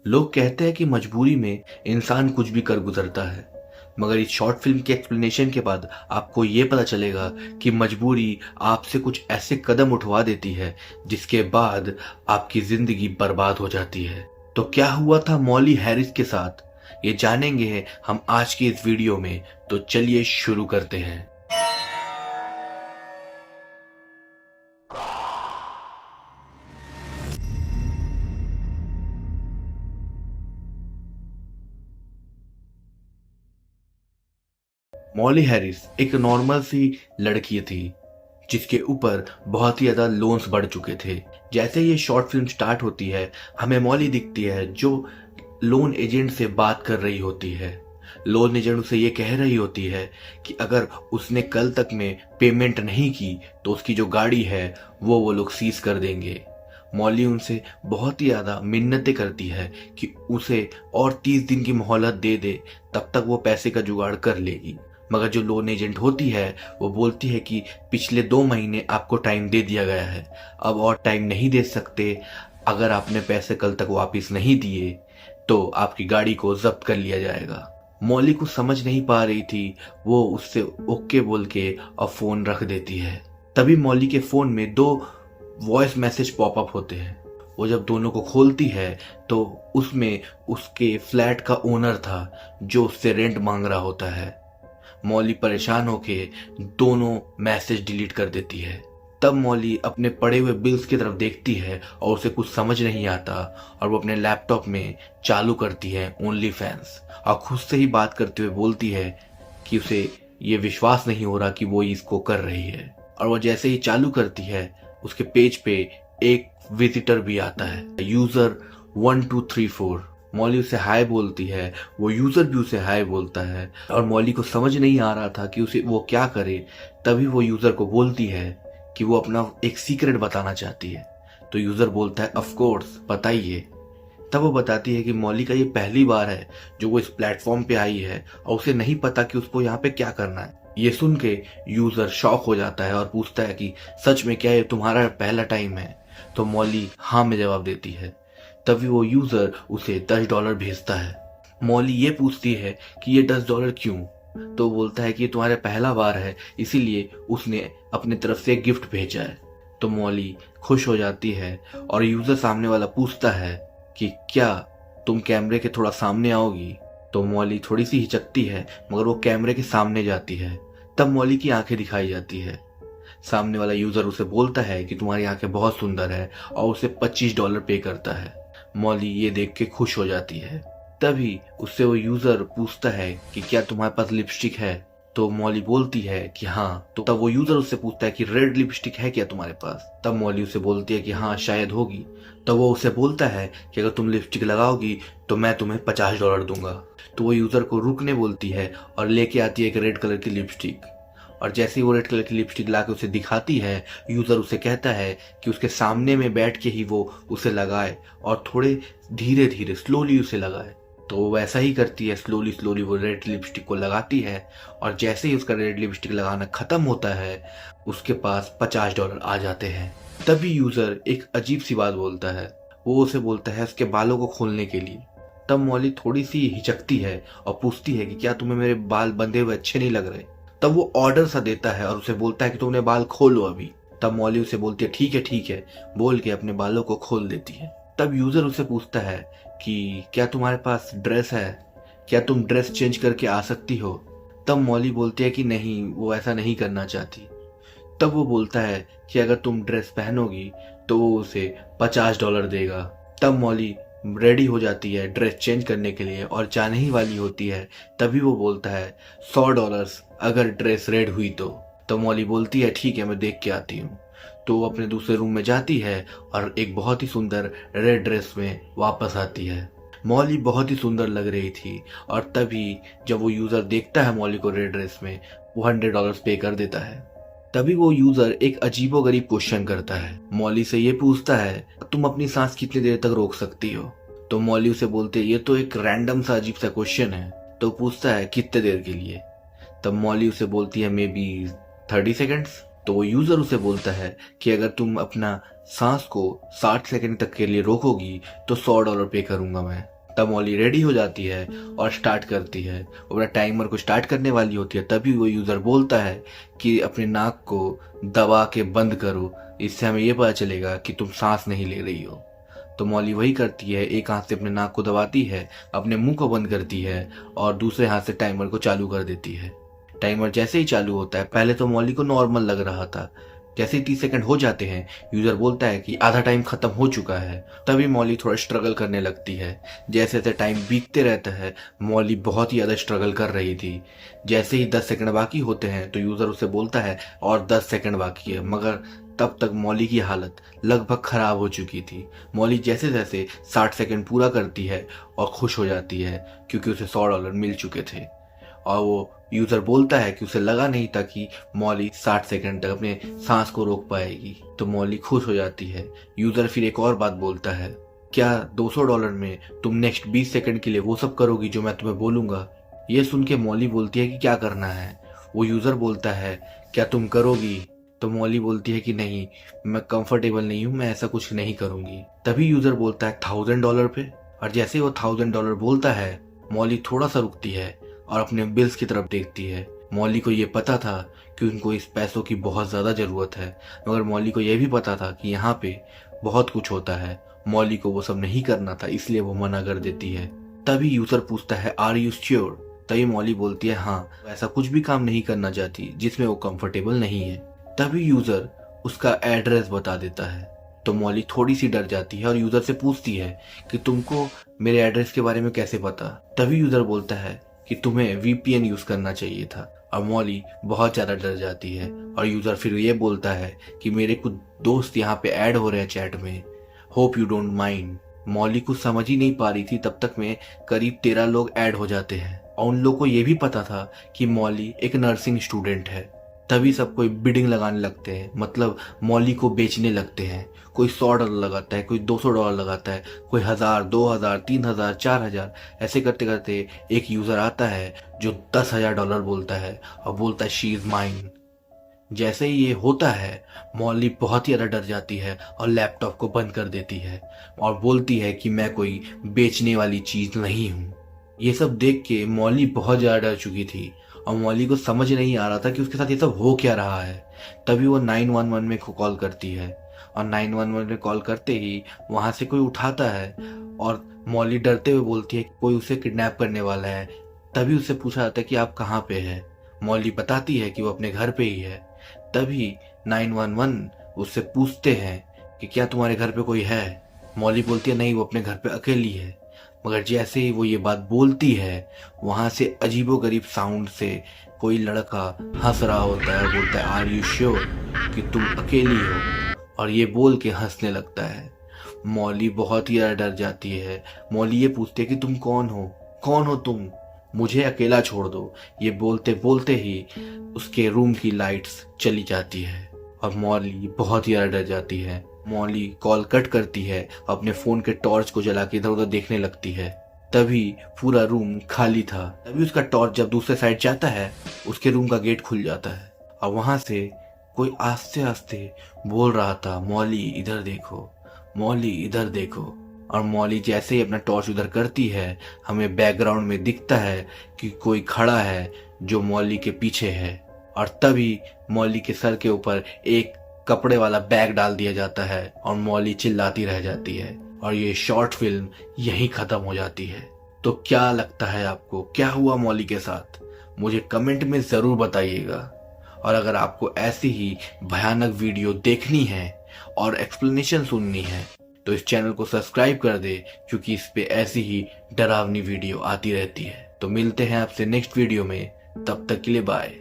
लोग कहते हैं कि मजबूरी में इंसान कुछ भी कर गुजरता है, मगर इस शॉर्ट फिल्म के एक्सप्लेनेशन के बाद आपको ये पता चलेगा कि मजबूरी आपसे कुछ ऐसे कदम उठवा देती है जिसके बाद आपकी जिंदगी बर्बाद हो जाती है। तो क्या हुआ था मॉली हैरिस के साथ, ये जानेंगे हम आज की इस वीडियो में। तो चलिए शुरू करते हैं। मॉली हैरिस एक नॉर्मल सी लड़की थी जिसके ऊपर बहुत ही ज्यादा लोन्स बढ़ चुके थे। जैसे ये शॉर्ट फिल्म स्टार्ट होती है, हमें मॉली दिखती है जो लोन एजेंट से बात कर रही होती है। लोन एजेंट उसे ये कह रही होती है कि अगर उसने कल तक में पेमेंट नहीं की तो उसकी जो गाड़ी है वो लोग सीज कर देंगे। मॉली उनसे बहुत ही ज्यादा मिन्नतें करती है कि उसे और 30 दिन की मोहलत दे दे, तब तक वो पैसे का जुगाड़ कर लेगी। मगर जो लोन एजेंट होती है वो बोलती है कि पिछले 2 महीने आपको टाइम दे दिया गया है, अब और टाइम नहीं दे सकते। अगर आपने पैसे कल तक वापस नहीं दिए तो आपकी गाड़ी को जब्त कर लिया जाएगा। मॉली को समझ नहीं पा रही थी, वो उससे ओके बोल के और फोन रख देती है। तभी मॉली के फोन में 2 वॉइस मैसेज पॉपअप होते हैं। वो जब दोनों को खोलती है तो उसमें उसके फ्लैट का ओनर था जो उससे रेंट मांग रहा होता है। मॉली परेशान होके दोनों मैसेज डिलीट कर देती है। तब मॉली अपने पड़े हुए बिल्स की तरफ देखती है और उसे कुछ समझ नहीं आता और वो अपने लैपटॉप में चालू करती है ओनली फैंस और खुद से ही बात करते हुए बोलती है कि उसे ये विश्वास नहीं हो रहा कि वो इसको कर रही है। और वो जैसे ही चालू करती है उसके पेज पे एक विजिटर भी आता है, यूजर 1234। मॉली उसे हाय बोलती है, वो यूजर भी उसे हाय बोलता है और मॉली को समझ नहीं आ रहा था कि उसे वो क्या करे। तभी वो यूजर को बोलती है कि वो अपना एक सीक्रेट बताना चाहती है। तो यूजर बोलता है ऑफ कोर्स बताइए। तब वो बताती है कि मॉली का ये पहली बार है जो वो इस प्लेटफॉर्म पे आई है और उसे नहीं पता कि उसको यहाँ पे क्या करना है। ये सुन के यूजर शॉक हो जाता है और पूछता है कि सच में क्या ये तुम्हारा पहला टाइम है? तो मॉली हाँ में जवाब देती है। तभी वो यूजर उसे $10 भेजता है। मॉली ये पूछती है कि ये $10 क्यों? तो बोलता है कि ये तुम्हारा पहला बार है इसीलिए उसने अपने तरफ से गिफ्ट भेजा है। तो मॉली खुश हो जाती है और यूजर सामने वाला पूछता है कि क्या तुम कैमरे के थोड़ा सामने आओगी? तो मॉली थोड़ी सी हिचकती है मगर वो कैमरे के सामने जाती है। तब मॉली की आंखें दिखाई जाती है। सामने वाला यूजर उसे बोलता है कि तुम्हारी आंखें बहुत सुंदर है और उसे $25 पे करता है। मॉली ये देख के खुश हो जाती है। तभी उससे वो यूजर पूछता है कि क्या तुम्हारे पास लिपस्टिक है? तो मॉली बोलती है कि हाँ। तो तब वो यूजर उससे पूछता है कि रेड लिपस्टिक है क्या तुम्हारे पास? तब मॉली उसे बोलती है कि हाँ शायद होगी। तो वो उसे बोलता है कि अगर तुम लिपस्टिक लगाओगी तो मैं तुम्हें $50 दूंगा। तो वो यूजर को रुकने बोलती है और लेके आती है एक रेड कलर की लिपस्टिक। और जैसे ही वो रेड कलर की लिपस्टिक ला के उसे दिखाती है, यूजर उसे कहता है कि उसके सामने में बैठ के ही वो उसे लगाए और थोड़े धीरे धीरे स्लोली उसे लगाए। तो वो वैसा ही करती है, स्लोली स्लोली वो रेड लिपस्टिक को लगाती है और जैसे ही उसका रेड लिपस्टिक लगाना खत्म होता है उसके पास $50 आ जाते हैं। तभी यूजर एक अजीब सी बात बोलता है, वो उसे बोलता है उसके बालों को खोलने के लिए। तब मॉली थोड़ी सी हिचकती है और पूछती है कि क्या तुम्हें मेरे बाल बंधे हुए अच्छे नहीं लग रहे? तब वो ऑर्डर सा देता है और उसे बोलता है कि तुमने बाल खोलो अभी। तब मॉली उसे बोलती है ठीक है बोल के अपने बालों को खोल देती है। तब यूजर उसे पूछता है कि क्या तुम्हारे पास ड्रेस है, क्या तुम ड्रेस चेंज करके आ सकती हो? तब मॉली बोलती है कि नहीं, वो ऐसा नहीं करना चाहती। तब वो बोलता है कि अगर तुम ड्रेस पहनोगी तो वो उसे $50 देगा। तब मॉली रेडी हो जाती है ड्रेस चेंज करने के लिए और जाने ही वाली होती है। तभी वो बोलता है $100 अगर ड्रेस रेड हुई तो मॉली बोलती है ठीक है मैं देख के आती हूँ। तो वो अपने दूसरे रूम में जाती है और एक बहुत ही सुंदर रेड ड्रेस में वापस आती है। मॉली बहुत ही सुंदर लग रही थी और तभी जब वो यूजर देखता है मॉली को रेड ड्रेस में, वो $100 पे कर देता है। तभी वो यूजर एक अजीबोगरीब क्वेश्चन करता है। मॉली से ये पूछता है तुम अपनी सांस कितनी देर तक रोक सकती हो? तो मॉली उसे बोलते है ये तो एक रैंडम सा अजीब सा क्वेश्चन है। तो पूछता है कितने देर के लिए? तब मॉली उसे बोलती है मे बी 30 सेकेंड्स। तो वो यूजर उसे बोलता है कि अगर तुम अपना सांस को 60 सेकंड तक के लिए रोकोगी तो $100 पे करूंगा मैं। तब मॉली रेडी हो जाती है और स्टार्ट करती है। वो अपना टाइमर को स्टार्ट करने वाली होती है, तभी वो यूज़र बोलता है कि अपने नाक को दबा के बंद करो, इससे हमें ये पता चलेगा कि तुम सांस नहीं ले रही हो। तो मॉली वही करती है, एक हाथ से अपने नाक को दबाती है, अपने मुंह को बंद करती है और दूसरे हाथ से टाइमर को चालू कर देती है। टाइमर जैसे ही चालू होता है, पहले तो मॉली को नॉर्मल लग रहा था, जैसे ही 30 सेकंड हो जाते हैं यूजर बोलता है कि आधा टाइम खत्म हो चुका है। तभी मॉली थोड़ा स्ट्रगल करने लगती है। जैसे जैसे टाइम बीतते रहता है, मॉली बहुत ही ज़्यादा स्ट्रगल कर रही थी। जैसे ही 10 सेकंड बाकी होते हैं तो यूजर उसे बोलता है और 10 सेकंड बाकी है, मगर तब तक मॉली की हालत लगभग खराब हो चुकी थी। मॉली जैसे जैसे 60 सेकंड पूरा करती है और खुश हो जाती है क्योंकि उसे $100 मिल चुके थे। और वो यूजर बोलता है कि उसे लगा नहीं था कि मॉली 60 सेकंड तक अपने सांस को रोक पाएगी। तो मॉली खुश हो जाती है। यूजर फिर एक और बात बोलता है, क्या $200 में तुम नेक्स्ट 20 सेकंड के लिए वो सब करोगी जो मैं तुम्हें बोलूंगा? ये सुन के मॉली बोलती है कि क्या करना है। वो यूजर बोलता है, क्या तुम करोगी? तो मॉली बोलती है कि नहीं, मैं कंफर्टेबल नहीं हूं, मैं ऐसा कुछ नहीं करूंगी। तभी यूजर बोलता है $1000 पे। और जैसे वो $1000 बोलता है, मॉली थोड़ा सा रुकती है और अपने बिल्स की तरफ देखती है। मॉली को ये पता था कि उनको इस पैसों की बहुत ज़्यादा ज़रूरत है, मगर मॉली को यह भी पता था कि यहाँ पे बहुत कुछ होता है। मॉली को वो सब नहीं करना था, इसलिए वो मना कर देती है। तभी यूजर पूछता है, आर यू श्योर? तभी मॉली बोलती है, हाँ, ऐसा कुछ भी काम नहीं करना चाहती जिसमें वो कंफर्टेबल नहीं है। तभी यूजर उसका एड्रेस बता देता है। तो मॉली थोड़ी सी डर जाती है और यूजर से पूछती है कि तुमको मेरे एड्रेस के बारे में कैसे पता? तभी यूजर बोलता है कि तुम्हें वीपीएन यूज करना चाहिए था। और मॉली बहुत ज्यादा डर जाती है और यूजर फिर ये बोलता है कि मेरे कुछ दोस्त यहाँ पे ऐड हो रहे हैं चैट में, hope you don't mind. Molly कुछ समझ ही नहीं पा रही थी, तब तक में करीब 13 लोग ऐड हो जाते हैं और उन लोग को ये भी पता था कि मॉली एक नर्सिंग स्टूडेंट है। तभी सब कोई बिडिंग लगाने लगते हैं, मतलब मॉली को बेचने लगते हैं। कोई $100 लगाता है, कोई $200 लगाता है, कोई 1000, 2000, 3000, 4000, ऐसे करते करते एक यूजर आता है जो $10,000 बोलता है और बोलता है शी इज माइन। जैसे ही ये होता है, मॉली बहुत ही ज्यादा डर जाती है और लैपटॉप को बंद कर देती है और बोलती है कि मैं कोई बेचने वाली चीज नहीं हूँ। ये सब देख के मॉली बहुत ज्यादा डर चुकी थी और मॉली को समझ नहीं आ रहा था कि उसके साथ ये सब हो क्या रहा है। तभी वो 911 में कॉल करती है और 911 में कॉल करते ही वहां से कोई उठाता है और मॉली डरते हुए बोलती है कि कोई उसे किडनैप करने वाला है। तभी उससे पूछा जाता है कि आप कहाँ पे है। मॉली बताती है कि वो अपने घर पे ही है। तभी 911 उससे पूछते हैं कि क्या तुम्हारे घर पे कोई है? मॉली बोलती है नहीं, वो अपने घर पे अकेली है। मगर जैसे ही वो ये बात बोलती है, वहां से अजीबोगरीब साउंड से कोई लड़का हंस रहा होता है, बोलता है आर यू श्योर कि तुम अकेली हो? और ये बोल के हंसने लगता है। मॉली बहुत ही डर जाती है। मॉली ये पूछती है कि तुम कौन हो? कौन हो तुम? मुझे अकेला छोड़ दो। ये बोलते बोलते ही उसके रूम की लाइट्स चली जाती है और मॉली बहुत ही डर जाती है। मॉली कॉल कट करती है, अपने फोन के टॉर्च को जला के इधर उधर देखने लगती है। तभी पूरा रूम खाली था। तभी उसका टॉर्च जब दूसरे साइड जाता है, उसके रूम का गेट खुल जाता है और वहां से कोई आस्ते आस्ते बोल रहा था, मॉली इधर देखो, मॉली इधर देखो। और मॉली जैसे ही अपना टॉर्च उधर करती है, हमें बैकग्राउंड में दिखता है कि कोई खड़ा है जो मॉली के पीछे है। और तभी मॉली के सर के ऊपर एक कपड़े वाला बैग डाल दिया जाता है और मॉली चिल्लाती रह जाती है और ये शॉर्ट फिल्म यहीं खत्म हो जाती है। तो क्या लगता है आपको, क्या हुआ मॉली के साथ? मुझे कमेंट में जरूर बताइएगा। और अगर आपको ऐसी ही भयानक वीडियो देखनी है और एक्सप्लेनेशन सुननी है तो इस चैनल को सब्सक्राइब कर दे, क्योंकि इस पे ऐसी ही डरावनी वीडियो आती रहती है। तो मिलते हैं आपसे नेक्स्ट वीडियो में, तब तक के लिए बाय।